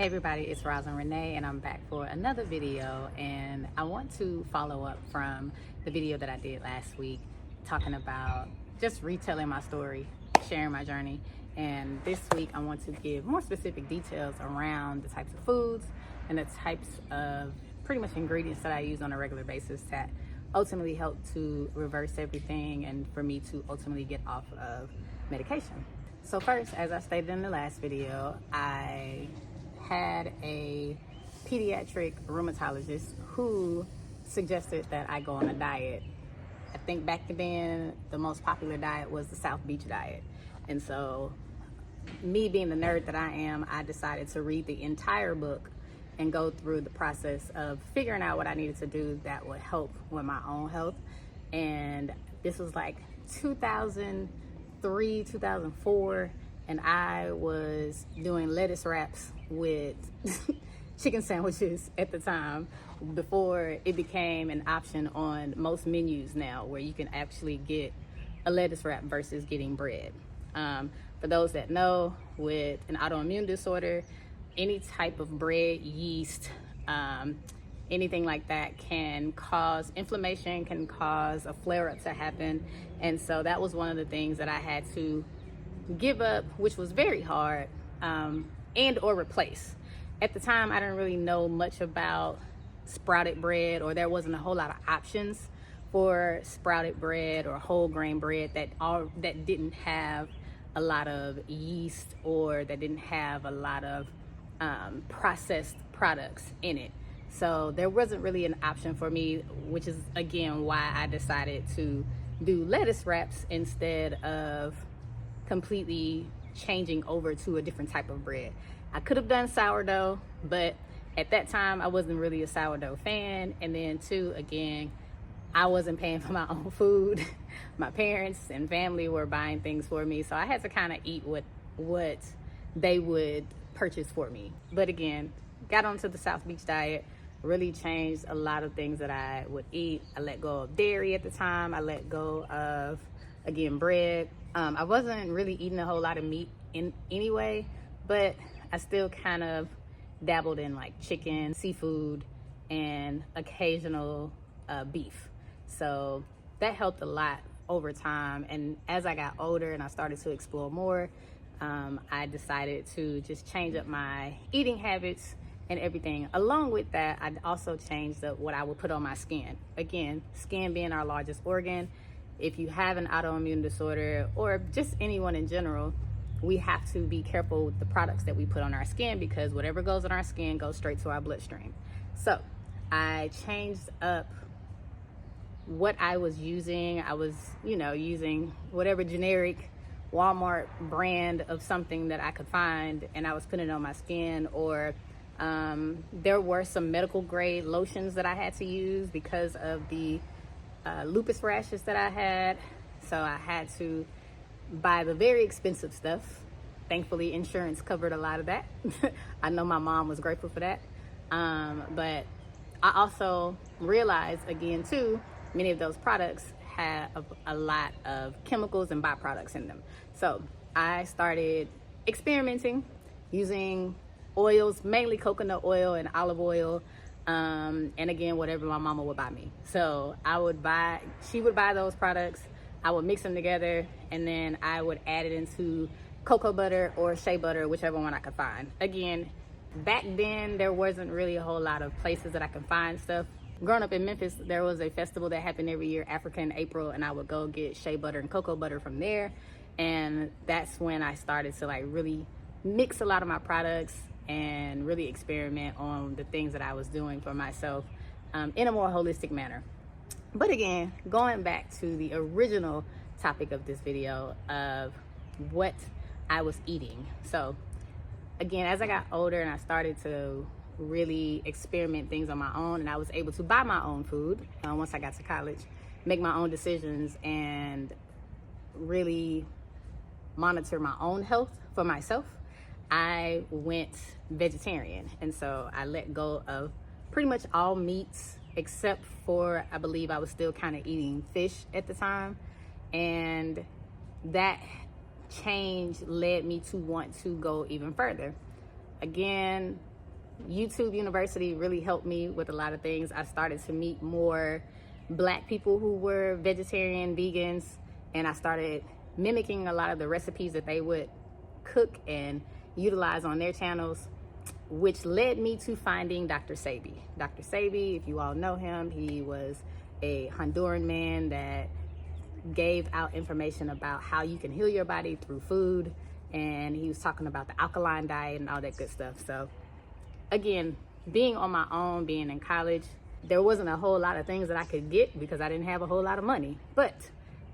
Hey everybody, it's Rosin Renee and I'm back for another video, and I want to follow up from the video that I did last week talking about just retelling my story, sharing my journey. And this week I want to give more specific details around the types of foods and the types of pretty much ingredients that I use on a regular basis that ultimately help to reverse everything and for me to ultimately get off of medication. So first, as I stated in the last video, I had a pediatric rheumatologist who suggested that I go on a diet. I think back then the most popular diet was the South Beach diet. And so me being the nerd that I am, I decided to read the entire book and go through the process of figuring out what I needed to do that would help with my own health. And this was like 2003, 2004. And I was doing lettuce wraps with chicken sandwiches at the time, before it became an option on most menus now where you can actually get a lettuce wrap versus getting bread. For those that know, with an autoimmune disorder, any type of bread, yeast, anything like that can cause inflammation, can cause a flare-up to happen. And so that was one of the things that I had to give up, which was very hard, and or replace. At the time, I didn't really know much about sprouted bread, or there wasn't a whole lot of options for sprouted bread or whole grain bread that didn't have a lot of yeast, or that didn't have a lot of processed products in it. So there wasn't really an option for me, which is again why I decided to do lettuce wraps instead of completely changing over to a different type of bread. I could have done sourdough, but at that time I wasn't really a sourdough fan. And then too, again, I wasn't paying for my own food. My parents and family were buying things for me, so I had to kind of eat what they would purchase for me. But again, got onto the South Beach diet, really changed a lot of things that I would eat. I let go of dairy at the time. I let go of, again, bread. I wasn't really eating a whole lot of meat anyway, but I still kind of dabbled in like chicken, seafood, and occasional beef. So that helped a lot over time. And as I got older and I started to explore more, I decided to just change up my eating habits and everything. Along with that, I also changed up what I would put on my skin. Again, skin being our largest organ. If you have an autoimmune disorder, or just anyone in general, we have to be careful with the products that we put on our skin, because whatever goes on our skin goes straight to our bloodstream. So I changed up what I was using. I was, using whatever generic Walmart brand of something that I could find, and I was putting it on my skin. Or there were some medical grade lotions that I had to use because of the lupus rashes that I had. So I had to buy the very expensive stuff. Thankfully, insurance covered a lot of that. I know my mom was grateful for that. But I also realized, again, too, many of those products have a lot of chemicals and byproducts in them. So I started experimenting using oils, mainly coconut oil and olive oil. And again, whatever my mama would buy me. So she would buy those products, I would mix them together, and then I would add it into cocoa butter or shea butter, whichever one I could find. Again, back then there wasn't really a whole lot of places that I could find stuff. Growing up in Memphis, there was a festival that happened every year, Africa in April, and I would go get shea butter and cocoa butter from there. And that's when I started to like really mix a lot of my products and really experiment on the things that I was doing for myself in a more holistic manner. But again, going back to the original topic of this video of what I was eating. So again, as I got older and I started to really experiment things on my own, and I was able to buy my own food once I got to college, make my own decisions, and really monitor my own health for myself, I went vegetarian. And so I let go of pretty much all meats, except for, I believe I was still kind of eating fish at the time. And that change led me to want to go even further. Again, YouTube University really helped me with a lot of things. I started to meet more Black people who were vegetarian, vegans, and I started mimicking a lot of the recipes that they would cook and utilize on their channels, which led me to finding Dr. Sebi. Dr. Sebi, if you all know him, he was a Honduran man that gave out information about how you can heal your body through food, and he was talking about the alkaline diet and all that good stuff. So again, being on my own, being in college, there wasn't a whole lot of things that I could get because I didn't have a whole lot of money, but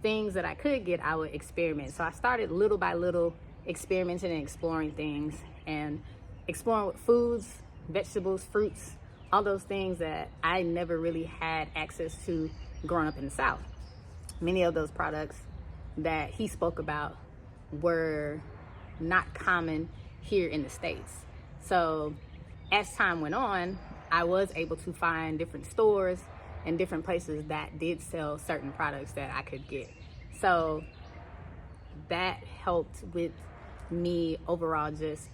things that I could get, I would experiment. So I started little by little experimenting and exploring things, and exploring with foods, vegetables, fruits, all those things that I never really had access to growing up in the South. Many of those products that he spoke about were not common here in the States. So as time went on, I was able to find different stores and different places that did sell certain products that I could get. So that helped with me overall just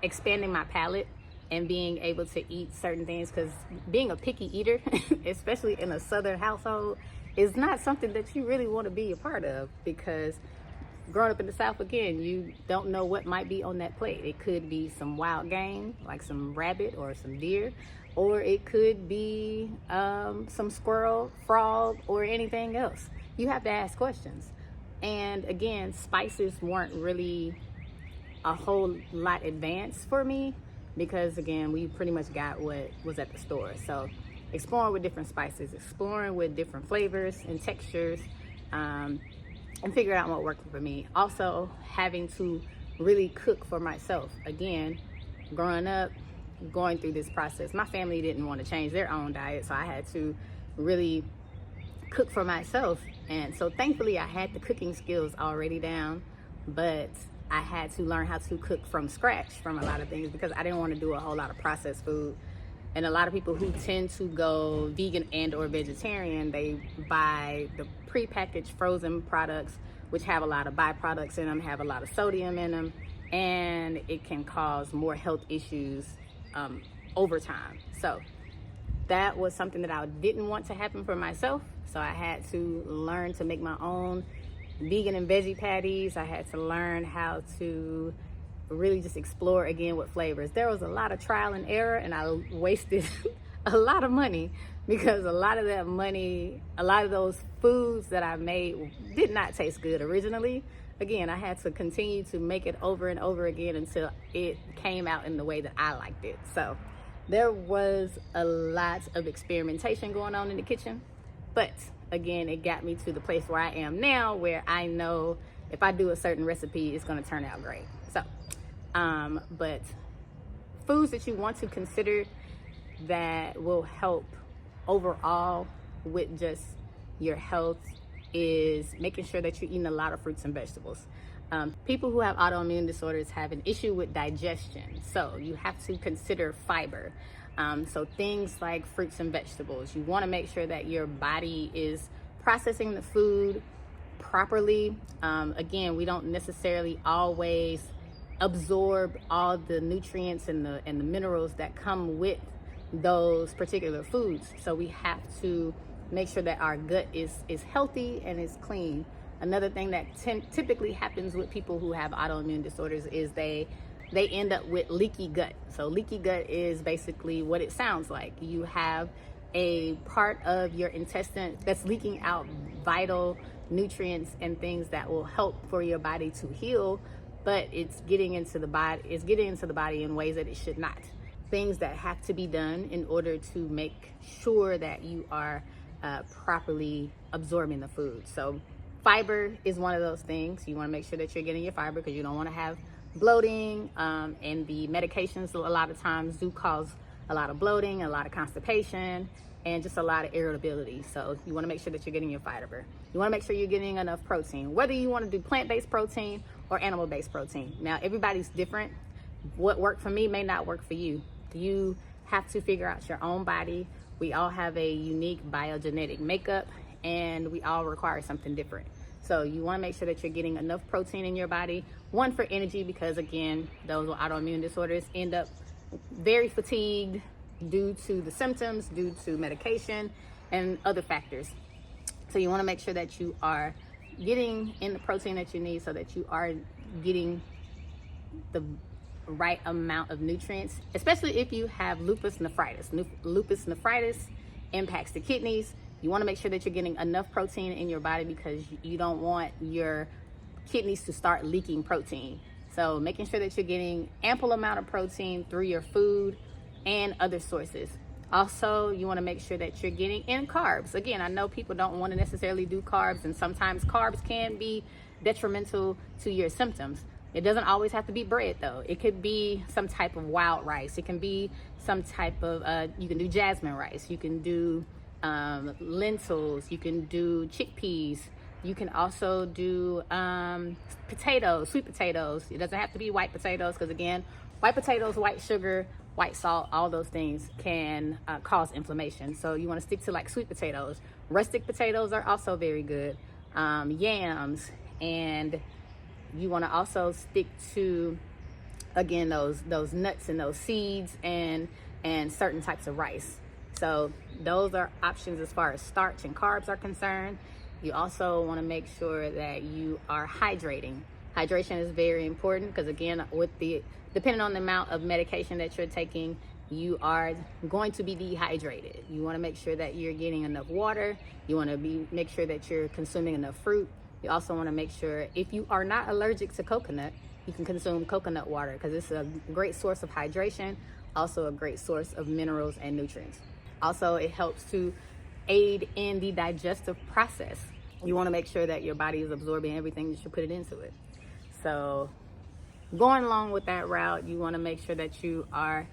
expanding my palate and being able to eat certain things, because being a picky eater, especially in a Southern household, is not something that you really want to be a part of, because growing up in the South, again, you don't know what might be on that plate. It could be some wild game, like some rabbit or some deer, or it could be some squirrel, frog, or anything else. You have to ask questions. And again, spices weren't really a whole lot advanced for me, because again, we pretty much got what was at the store. So exploring with different spices, exploring with different flavors and textures, and figure out what worked for me. Also having to really cook for myself. Again, growing up, going through this process, my family didn't want to change their own diet, so I had to really cook for myself. And so thankfully I had the cooking skills already down, but I had to learn how to cook from scratch from a lot of things, because I didn't want to do a whole lot of processed food. And a lot of people who tend to go vegan and or vegetarian, they buy the prepackaged frozen products, which have a lot of byproducts in them, have a lot of sodium in them, and it can cause more health issues over time. So that was something that I didn't want to happen for myself. So I had to learn to make my own vegan and veggie patties. I had to learn how to really just explore again with flavors. There was a lot of trial and error, and I wasted a lot of money, because a lot of that money, a lot of those foods that I made did not taste good originally. Again, I had to continue to make it over and over again until it came out in the way that I liked it. So there was a lot of experimentation going on in the kitchen, but again, it got me to the place where I am now, where I know if I do a certain recipe, it's going to turn out great. So, but foods that you want to consider that will help overall with just your health is making sure that you're eating a lot of fruits and vegetables. People who have autoimmune disorders have an issue with digestion, so you have to consider fiber. So things like fruits and vegetables, you want to make sure that your body is processing the food properly. Again, we don't necessarily always absorb all the nutrients and the minerals that come with those particular foods. So we have to make sure that our gut is healthy and is clean. Another thing that typically happens with people who have autoimmune disorders is they end up with leaky gut. So leaky gut is basically what it sounds like. You have a part of your intestine that's leaking out vital nutrients and things that will help for your body to heal, but it's getting into the body in ways that it should not. Things that have to be done in order to make sure that you are properly absorbing the food. So fiber is one of those things. You want to make sure that you're getting your fiber, because you don't want to have bloating, and the medications a lot of times do cause a lot of bloating, a lot of constipation, and just a lot of irritability. So you want to make sure that you're getting your fiber. You want to make sure you're getting enough protein, whether you want to do plant-based protein or animal-based protein. Now, everybody's different. What worked for me may not work for you. You have to figure out your own body. We all have a unique biogenetic makeup, and we all require something different. So you want to make sure that you're getting enough protein in your body. One, for energy, because again, those with autoimmune disorders end up very fatigued due to the symptoms, due to medication and other factors. So you want to make sure that you are getting in the protein that you need so that you are getting the right amount of nutrients, especially if you have lupus nephritis. Lupus nephritis impacts the kidneys. You want to make sure that you're getting enough protein in your body because you don't want your kidneys to start leaking protein. So making sure that you're getting ample amount of protein through your food and other sources. Also, you want to make sure that you're getting in carbs. Again, I know people don't want to necessarily do carbs, and sometimes carbs can be detrimental to your symptoms. It doesn't always have to be bread though. It could be some type of wild rice. It can be some type of, you can do jasmine rice. You can do lentils. You can do chickpeas. You can also do potatoes, sweet potatoes. It doesn't have to be white potatoes because again, white potatoes, white sugar, white salt, all those things can cause inflammation. So you want to stick to like sweet potatoes. Rustic potatoes are also very good. Yams, and you want to also stick to, again, those nuts and those seeds and certain types of rice. So those are options as far as starch and carbs are concerned. You also want to make sure that you are hydrating. Hydration is very important because again, depending on the amount of medication that you're taking, you are going to be dehydrated. You want to make sure that you're getting enough water. You want to make sure that you're consuming enough fruit. You also want to make sure if you are not allergic to coconut, you can consume coconut water because it's a great source of hydration, also a great source of minerals and nutrients. Also, it helps to aid in the digestive process. You want to make sure that your body is absorbing everything that you put it into it. So going along with that route, you want to make sure that you are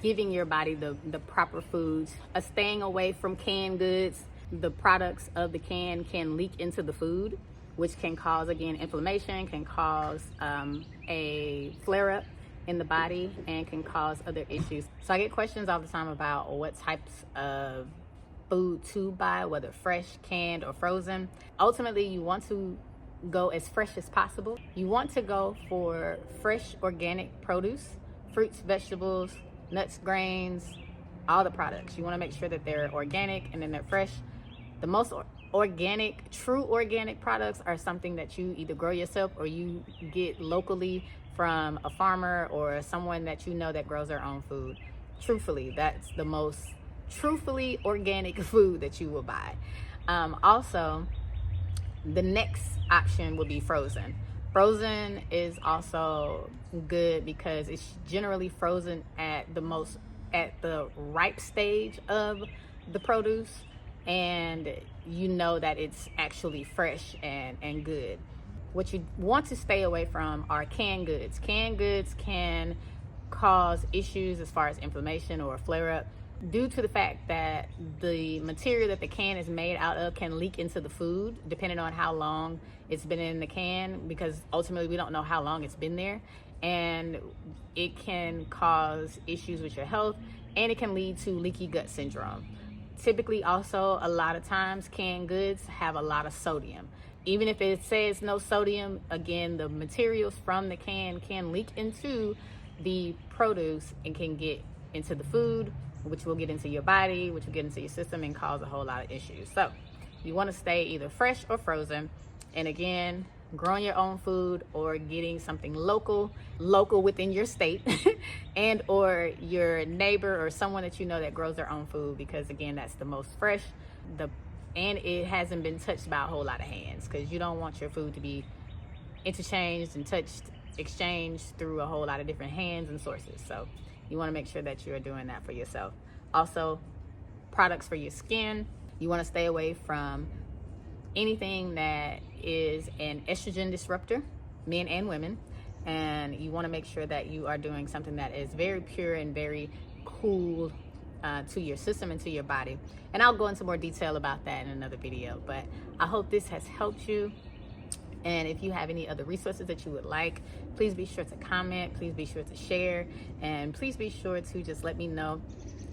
giving your body the proper foods, staying away from canned goods. The products of the can leak into the food, which can cause, again, inflammation, can cause a flare-up in the body, and can cause other issues. So I get questions all the time about what types of food to buy, whether fresh, canned, or frozen. Ultimately, you want to go as fresh as possible. You want to go for fresh organic produce, fruits, vegetables, nuts, grains, all the products. You want to make sure that they're organic and then they're fresh. The most organic, true organic products are something that you either grow yourself or you get locally from a farmer or someone that you know that grows their own food. Truthfully, that's the most truthfully organic food that you will buy. Also, the next option would be frozen. Frozen is also good because it's generally frozen at the ripe stage of the produce, and you know that it's actually fresh and good. What you want to stay away from are canned goods. Canned goods can cause issues as far as inflammation or flare-up due to the fact that the material that the can is made out of can leak into the food depending on how long it's been in the can, because ultimately we don't know how long it's been there, and it can cause issues with your health, and it can lead to leaky gut syndrome. Typically, also, a lot of times canned goods have a lot of sodium. Even if it says no sodium, again, the materials from the can leak into the produce and can get into the food, which will get into your body, which will get into your system and cause a whole lot of issues. So you want to stay either fresh or frozen. And again, growing your own food or getting something local within your state and or your neighbor or someone that you know that grows their own food, because again, that's the most fresh, and it hasn't been touched by a whole lot of hands, because you don't want your food to be interchanged and exchanged through a whole lot of different hands and sources. So you want to make sure that you're doing that for yourself. Also, products for your skin. You want to stay away from anything that is an estrogen disruptor, men and women, and you want to make sure that you are doing something that is very pure and very cool to your system and to your body. And I'll go into more detail about that in another video, but I hope this has helped you. And if you have any other resources that you would like, please be sure to comment, please be sure to share, and please be sure to just let me know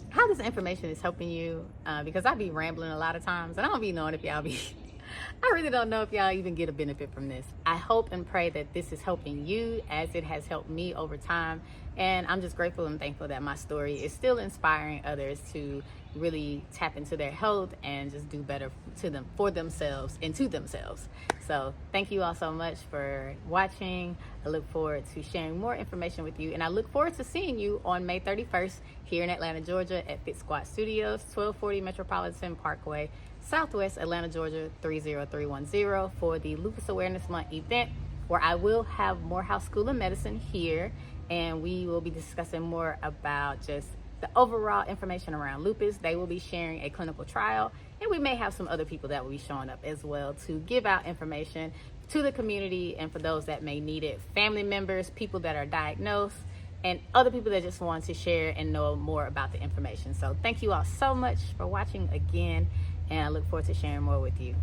how this information is helping you, because I be rambling a lot of times and I don't be knowing if y'all be I really don't know if y'all even get a benefit from this. I hope and pray that this is helping you as it has helped me over time, And I'm just grateful and thankful that my story is still inspiring others to really tap into their health and just do better to them, for themselves and to themselves. So thank you all so much for watching. I look forward to sharing more information with you, and I look forward to seeing you on May 31st here in Atlanta, Georgia at Fit Squad Studios, 1240 Metropolitan Parkway, Southwest Atlanta, Georgia 30310, for the Lupus Awareness Month event, where I will have Morehouse School of Medicine here, and we will be discussing more about just the overall information around lupus. They will be sharing a clinical trial, and we may have some other people that will be showing up as well to give out information to the community and for those that may need it, family members, people that are diagnosed, and other people that just want to share and know more about the information. So thank you all so much for watching again, and I look forward to sharing more with you.